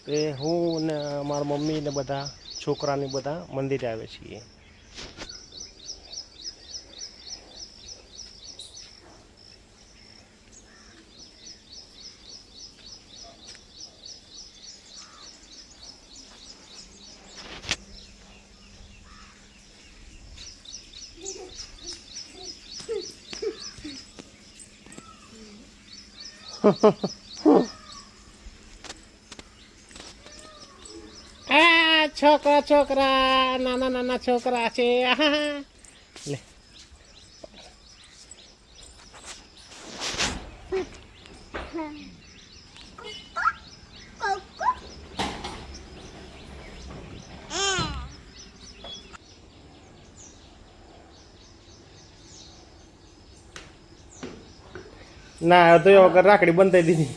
એ હું ને મારા મમ્મી ને બધા છોકરાને બધા મંદિરે આવે છીએ. આ છોકરા છોકરા નાના નાના છોકરા છે. લે ના તો એ વગર રાખડી બંધાઈ દીધી.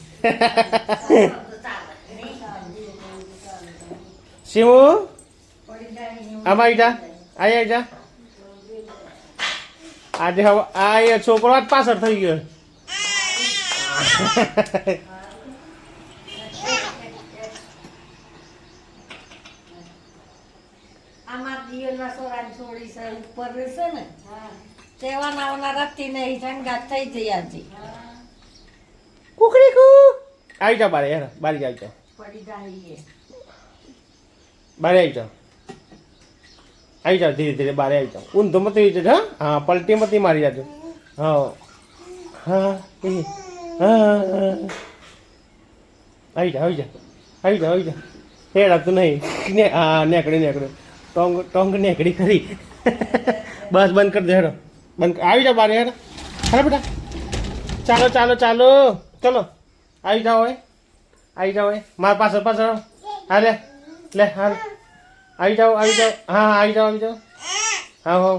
શિવ આમાં આવી જા, આવી જા. આજે હવે આ છોકરો જ પાછળ થઈ ગયો. આમાં દિયોના સોરાની છોડી છે ઉપર છે ને તેવા નાવના રખતી નહીં સંગાત થઈ જઈ આજે કુકડી કુ આવી જા બારે યાર, બારી આવી જા, પડી જાય બારે આવી જા, આવી જાઓ ધીરે ધીરે બારે આવી જાઓ. ઊંધો મત જજો. હા પલટી મતી મારી જાજો. હા હા હા આવી જા, આવી જા, આવી જા, આવી જા. હેડાતું નહીં. હા નેકડી નેકડી ટોંગ ટોંગ નેકડી ખરી. બસ બંધ કરી દે. હેડો બંધ. આવી જાઓ બારે. હેડો હેડો બેટા. ચાલો ચાલો ચાલો ચલો આવી જાઓ હવે, આવી જાઓ હવે મારા પાછળ પાછળ. હા લે લે હા આવી જાઓ, આવી જાઓ. હા આવી જાઓ, આવી જાઓ. હા હા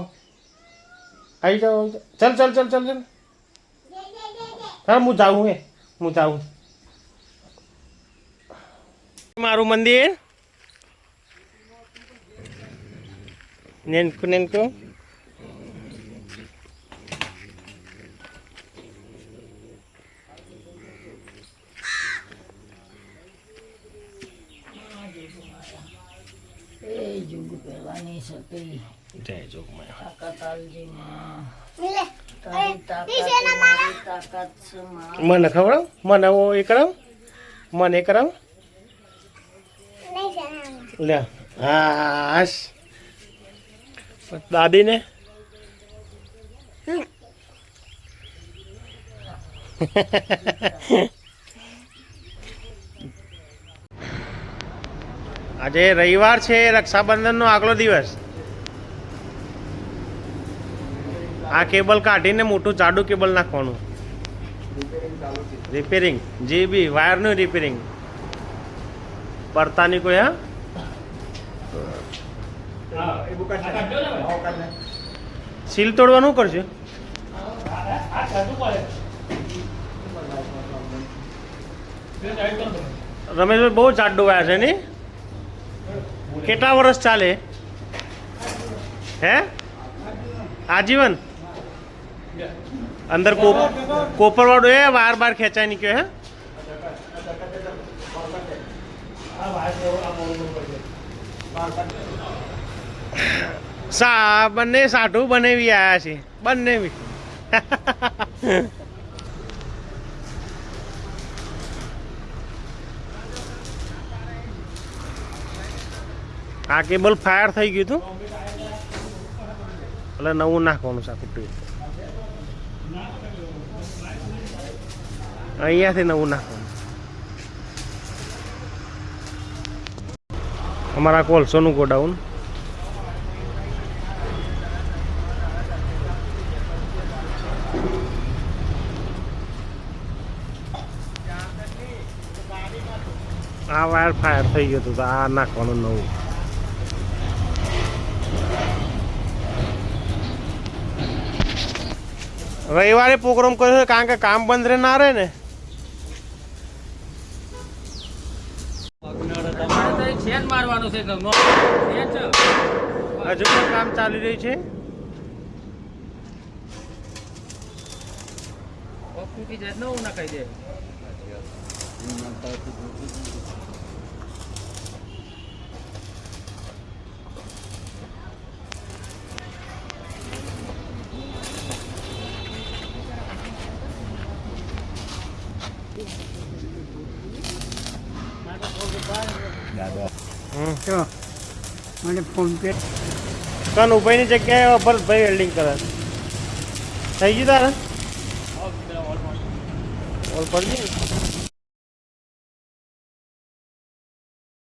આવી જાઓ, આવી જાઓ. ચાલ ચાલ ચાલ ચાલ ચાલ. હા હું જાઉં. હું જાઉં. મારું મંદિર નેનકુ નેનકુ. જુગ પહેલાની સતી જય જોગમાયા. તાકાતાલજીમાં તાકાત મને ખવડાવ, મને એ કરાવ, મને એ કરાવ. લે હાશ દાદીને. આજે રવિવાર છે, રક્ષાબંધનનો આગલો દિવસ. આ કેબલ કાઢીને મોટું જાડું કેબલ નાખવાનું. રિપેરિંગ જે બી વાયરનું રિપેરિંગ પડતાની કોઈ. હા સીલ તોડવાનું કરશે. રમેશભાઈ બહુ જાડું વાયા છે ને. કેટલા વર્ષ ચાલે હે? આજીવન. અંદર કોપર વાળું એ વાર બાર ખેંચાઈ નીકળ્યો હે. બંને સાઠું બનાવી આવ્યા છે બંને. આ કેબલ ફાયર થઈ ગયું હતું એટલે નવું નાખવાનું છે. અહીંયાથી નવું નાખવાનું. અમારા કોલસોનું ગોડાઉન. આ વાયર ફાયર થઈ ગયું હતું તો આ નાખવાનું નવું. રવિવારે પ્રોગ્રામ કર્યો છે કારણ કે કામ બંધ રહે ના રહે ને. હજુ પણ કામ ચાલી રહ્યું છે. તો મને ફોન પે કનુભાઈની જગ્યાએ ભરતભાઈ વેલ્ડિંગ કરે થઈ ગયું તારે ઓલ પડી ગયું